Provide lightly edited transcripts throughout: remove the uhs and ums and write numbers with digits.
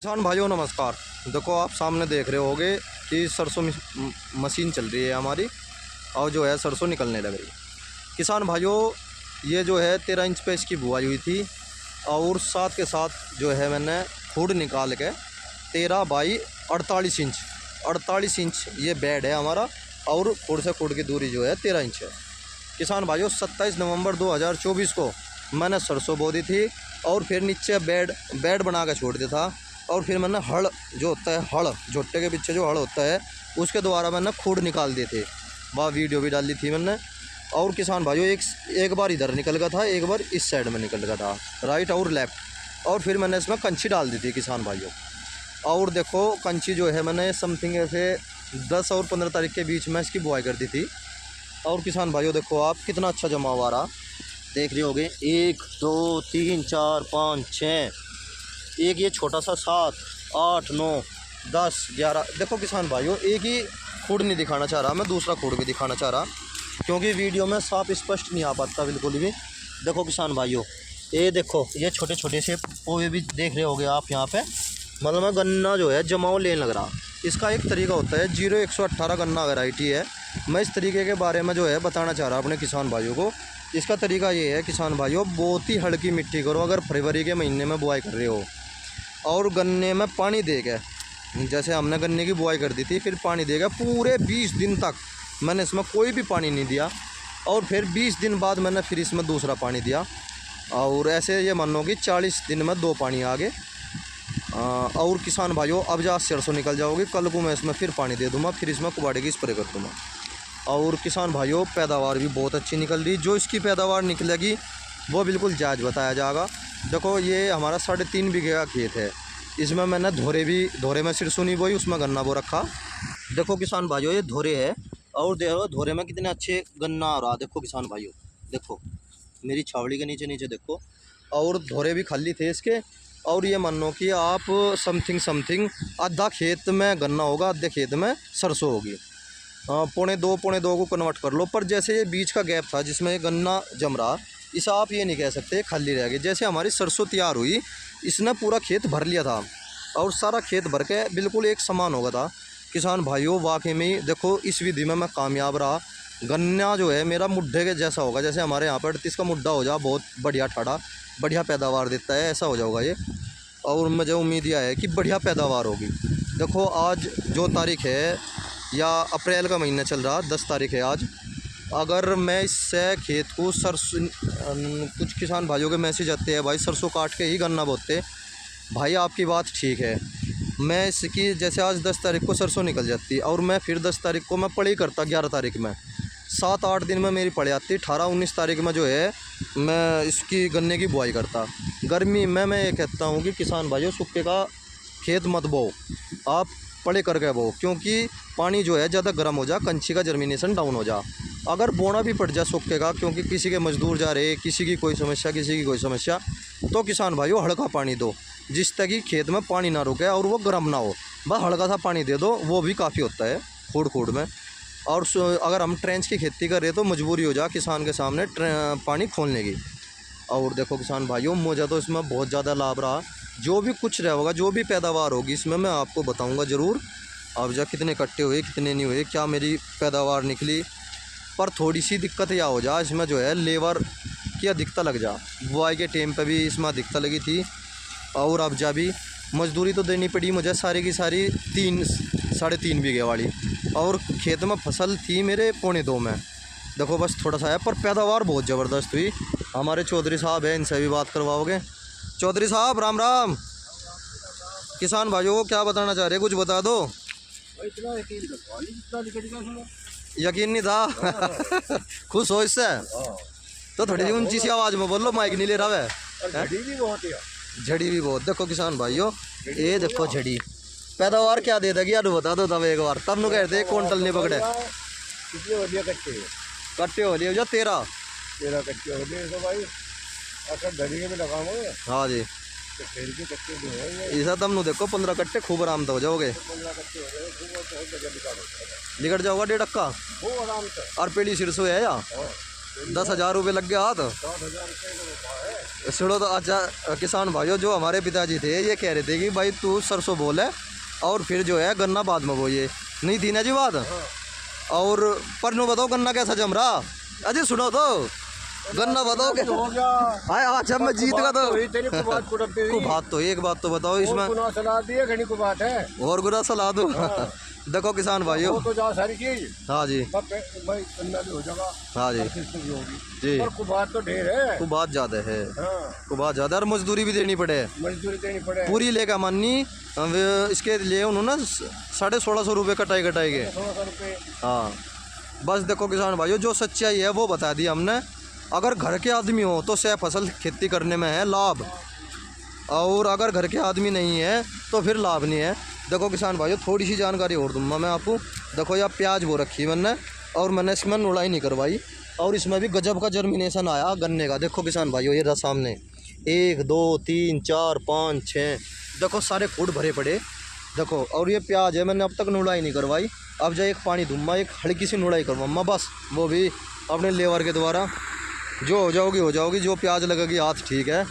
किसान भाइयों नमस्कार। देखो आप सामने देख रहे होगे कि सरसों मशीन चल रही है हमारी और जो है सरसों निकलने लग रही है। किसान भाइयों ये जो है 13 इंच पे इसकी बुआई हुई थी और साथ के साथ जो है मैंने खुड निकाल के 13 बाई 48 इंच ये बेड है हमारा और खुड से खुड की दूरी जो है 13 इंच है। किसान भाइयों 27 नवंबर 2024 को मैंने सरसों बो दी थी और फिर नीचे बेड बना के छोड़ दिया था और फिर मैंने हड़ जो होता है हड़ झोट्टे के पीछे जो हड़ होता है उसके द्वारा मैंने खुड निकाल दिए थे। वह वीडियो भी डाली थी मैंने। और किसान भाइयों एक बार इधर निकल गया था, एक बार इस साइड में निकल गया था, राइट और लेफ़्ट। और फिर मैंने इसमें कंची डाल दी थी किसान भाइयों। और देखो कंची जो है मैंने समथिंग ऐसे 10 और 15 तारीख के बीच में इसकी बुआई कर दी थी। और किसान भाइयों देखो आप कितना अच्छा जमा हुआ रहा, देख रहे होगे 1 2 3 4 5 6, एक ये छोटा सा 7 8 9 10 11। देखो किसान भाइयों एक ही खुड नहीं दिखाना चाह रहा, मैं दूसरा खुड भी दिखाना चाह रहा क्योंकि वीडियो में साफ स्पष्ट नहीं आ पाता बिल्कुल भी। देखो किसान भाइयों ये देखो ये छोटे छोटे से पोए भी देख रहे होगे आप यहाँ पे, मतलब मैं गन्ना जो है जमाव लेने लग रहा। इसका एक तरीका होता है 0118 गन्ना वैरायटी है। मैं इस तरीके के बारे में जो है बताना चाह रहा अपने किसान भाइयों को। इसका तरीका ये है किसान भाइयों, बहुत ही हल्की मिट्टी करो अगर फरवरी के महीने में बुआई कर रहे हो और गन्ने में पानी देगा, जैसे हमने गन्ने की बुआई कर दी थी फिर पानी देगा पूरे 20 दिन तक। मैंने इसमें कोई भी पानी नहीं दिया और फिर 20 दिन बाद मैंने फिर इसमें दूसरा पानी दिया और ऐसे ये मानो कि 40 दिन में 2 पानी आ गए। और किसान भाइयों अब जहाँ सरसों निकल जाओगी कल को मैं इसमें फिर पानी दे दूँगा, फिर इसमें कुबाड़े की स्प्रे कर दूँगा। और किसान भाइयों पैदावार भी बहुत अच्छी निकल रही, जो इसकी पैदावार निकलेगी वो बिल्कुल जायज़ बताया जाएगा। देखो ये हमारा 3.5 बीघे का खेत है, इसमें मैंने धोरे में सरसों नहीं बोई, उसमें गन्ना बो रखा। देखो किसान भाइयों ये धोरे है और देखो धोरे में कितने अच्छे गन्ना आ रहा। देखो किसान भाइयों देखो मेरी छावड़ी के नीचे देखो, और धोरे भी खाली थे इसके। और ये मानो कि आप समथिंग आधा खेत में गन्ना होगा, आधे खेत में सरसों होगी। पौने दो को कन्वर्ट कर लो। पर जैसे ये बीच का गैप था जिसमें गन्ना जम रहा, इसे आप ये नहीं कह सकते खाली रह गई। जैसे हमारी सरसों तैयार हुई इसने पूरा खेत भर लिया था और सारा खेत भर के बिल्कुल एक समान हो गया था। किसान भाइयों वाकई में देखो इस विधि में मैं कामयाब रहा। गन्ना जो है मेरा मुड्ढे के जैसा होगा, जैसे हमारे यहाँ पर 38 का मुड्ढा हो जा, बहुत बढ़िया ठाड़ा बढ़िया पैदावार देता है, ऐसा हो जाएगा ये। और मुझे उम्मीद यह है कि बढ़िया पैदावार होगी। देखो आज जो तारीख है या अप्रैल का महीना चल रहा, 10 तारीख है आज। अगर मैं इससे खेत को सरसों, कुछ किसान भाइयों के मैसेज आते हैं भाई सरसों काट के ही गन्ना बोते। भाई आपकी बात ठीक है, मैं इसकी जैसे आज 10 तारीख को सरसों निकल जाती और मैं फिर 10 तारीख को मैं पड़ी करता, 11 तारीख में 7-8 दिन में मेरी पड़ जाती, 18-19 तारीख में जो है मैं इसकी गन्ने की बुआई करता। गर्मी में मैं ये कहता हूँ कि किसान भाइयों सूखे का खेत मत बो, आप पड़े करके बो, क्योंकि पानी जो है ज़्यादा गर्म हो जा, कंची का जर्मिनेशन डाउन हो जा। अगर बोना भी पड़ जा सूखे का, क्योंकि किसी के मजदूर जा रहे, किसी की कोई समस्या, तो किसान भाइयों हल्का पानी दो जिस तक कि खेत में पानी ना रुके और वो गर्म ना हो। बस हल्का सा पानी दे दो, वो भी काफ़ी होता है खूड में। और अगर हम ट्रेंच की खेती कर रहे तो मजबूरी हो जा किसान के सामने पानी खोलने की। और देखो किसान भाइयों मुझे तो इसमें बहुत ज़्यादा लाभ रहा। जो भी कुछ रहेगा, जो भी पैदावार होगी इसमें मैं आपको बताऊँगा ज़रूर। अब जा कितने कट्टे हुए कितने नहीं हुए, क्या मेरी पैदावार निकली। पर थोड़ी सी दिक्कत या हो जा इसमें जो है लेबर की अधिकता लग जा। बुआई के टाइम पे भी इसमें अधिकता लगी थी और अब जा भी मजदूरी तो देनी पड़ी मुझे सारी की सारी 3-3.5 बीघे वाली, और खेत में फसल थी मेरे 1.25 में। देखो बस थोड़ा सा है पर पैदावार बहुत ज़बरदस्त हुई। हमारे चौधरी साहब हैं, इनसे भी बात करवाओगे। चौधरी साहब राम राम। किसान भाइयों को क्या बताना चाह रहे, कुछ बता दो। यकीन नहीं था खुश हो इससे तो थोड़ी सी ऊंची सी आवाज़ में बोलो, माइक नहीं ले रहा है। झड़ी भी बहुत। देखो किसान भाइयों ये देखो झड़ी पैदावार क्या दे देगी यार बता दो तब एक बार, तब नु कहते 1 क्विंटल नहीं पकड़े। कट्टे हो लिए 13 कट्टे हो लिए तो भाई हाँ जी ऐसा तब नु देखो 15 कट्टे खूब आराम से हो जाओगे, निकट जाओगा 1.5 का। और पेड़ी सिरसों है या 10,000 रुपये लग गया हाथ। 60,000 रुपये का भाव है। सुनो तो अच्छा किसान भाइयों, जो हमारे पिताजी थे ये कह रहे थे कि भाई तू सरसों बोल है और फिर जो है गन्ना बाद में बोइए, नहीं थी ना जी बात। और पर नो बताओ गन्ना कैसा जम रहा। अजी सुनो तो गन्ना बताओ क्या हो गया। हाय। अच्छा मैं जीत गया तो वही तेरी को बात कुटती को बात तो एक बात तो बताओ इसमें गुना सलाह दिए घनी को बात है। और गुना सलाह दो। देखो किसान भाइयों, वो तो जा सारी चीज हाँ जी भाई गन्ना भी हो जाएगा, हाँ जी हर किस्म की होगी जी, पर को बात तो ढेर है। को बात ज़्यादा है, हाँ, को बात ज़्यादा और मजदूरी भी देनी पड़े, मजदूरी देनी पड़े पूरी लेकर माननी। अब इसके लिए उन्होंने 1650 रुपये कटाई के 1600 रुपये। हाँ। बस देखो किसान भाइयों, जो सच्चाई है वो बता दी हमने। अगर घर के आदमी हो तो सह फसल खेती करने में है लाभ, और अगर घर के आदमी नहीं है तो फिर लाभ नहीं है। देखो किसान भाइयों, थोड़ी सी जानकारी और दूंगा मैं आपको। देखो यह प्याज बो रखी मैंने, और मैंने इसमें नुड़ाई नहीं करवाई, और इसमें भी गजब का जर्मिनेशन आया गन्ने का। देखो किसान भाइयों, ये रहा सामने 1 2 3 4 5 6, देखो सारे फूट भरे पड़े। देखो और ये प्याज है, मैंने अब तक नुड़ाई नहीं करवाई। अब जो एक पानी दूंगा, एक हल्की सी नुड़ाई करवाऊँगा बस, वो भी अपने लेबर के द्वारा। जो हो जाओगी, जो प्याज लगेगी हाथ ठीक है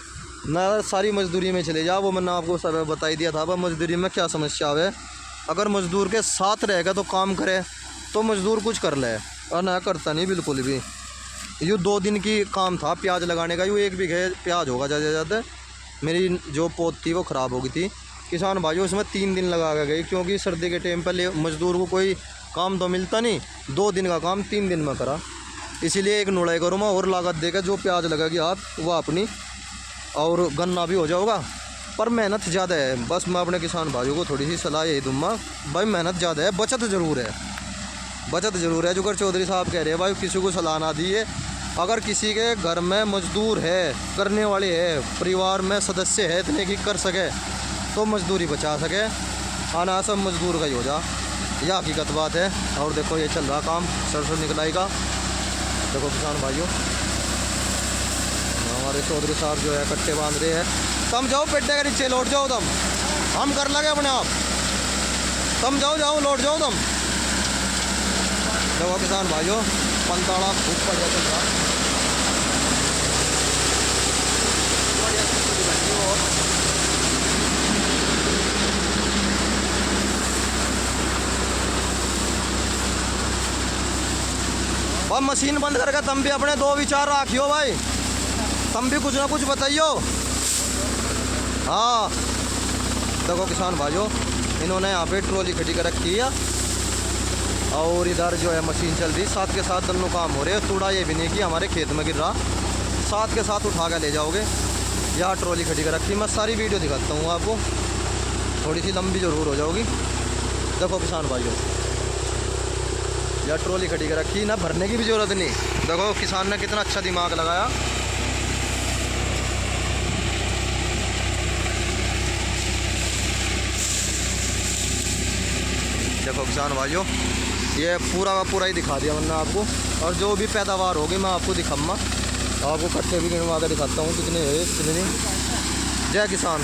ना। सारी मजदूरी में चले जाओ, वो मैंने आपको सब बता ही दिया था। अब मजदूरी में क्या समस्या है, अगर मजदूर के साथ रहेगा तो काम करे तो मजदूर कुछ कर ले, और ना करता नहीं बिल्कुल भी। यूँ 2 दिन की काम था प्याज लगाने का, यूँ 1 बीघे प्याज होगा ज़्यादा ज़्यादा। मेरी जो पौध थी वो ख़राब हो गई थी किसान भाइयों, उसमें 3 दिन लगा के गई, क्योंकि सर्दी के टाइम पर मजदूर को कोई काम तो मिलता नहीं। 2 दिन का काम 3 दिन में करा, इसीलिए एक नुड़ाई करूँगा और लागत देकर जो प्याज लगेगी हाथ वो अपनी, और गन्ना भी हो जाएगा। पर मेहनत ज़्यादा है। बस मैं अपने किसान भाइयों को थोड़ी सी सलाह यही दूँगा, भाई मेहनत ज़्यादा है, बचत ज़रूर है, बचत ज़रूर है। जुगर चौधरी साहब कह रहे हैं भाई किसी को सलाह ना दिए। अगर किसी के घर में मजदूर है, करने वाले है, परिवार में सदस्य है इतने की कर सके तो मजदूरी बचा सके, आना सब मजदूर का ही हो जा, यह हकीकत बात है। और देखो ये चल रहा काम सरसों निकलाई का। देखो किसान भाइयों, हमारे चौधरी साहब जो है कट्टे बांध रहे हैं। तुम जाओ पेड्डे के नीचे लौट जाओ, तुम हम कर लगे अपने आप, तुम जाओ लौट जाओ तुम। देखो किसान भाइयों, पंताड़ा खूब बढ़िया चल रहा। भाई मशीन बंद करके तुम भी अपने 2 विचार रखियो भाई, तुम भी कुछ ना कुछ बताइयो। हाँ देखो किसान भाइयों, इन्होंने यहाँ पे ट्रॉली खड़ी कर रखी है, और इधर जो है मशीन चल रही, साथ के साथ दोनों काम हो रहे हैं। थोड़ा ये भी नहीं कि हमारे खेत में गिर रहा, साथ के साथ उठा कर ले जाओगे। यहाँ ट्रॉली खड़ी कर रखी, मैं सारी वीडियो दिखाता हूँ आपको, थोड़ी सी लंबी ज़रूर हो जाओगी। देखो किसान भाइयों, यह ट्रॉली खड़ी कर रखी, ना भरने की भी ज़रूरत नहीं। देखो किसान ने कितना अच्छा दिमाग लगाया। देखो किसान भाइयों, ये पूरा का पूरा ही दिखा दिया मैंने आपको, और जो भी पैदावार होगी मैं आपको दिखाऊंगा, आपको कट्टे भी गिनवा कर दिखाता हूँ कितने है कितने नहीं। जय किसान।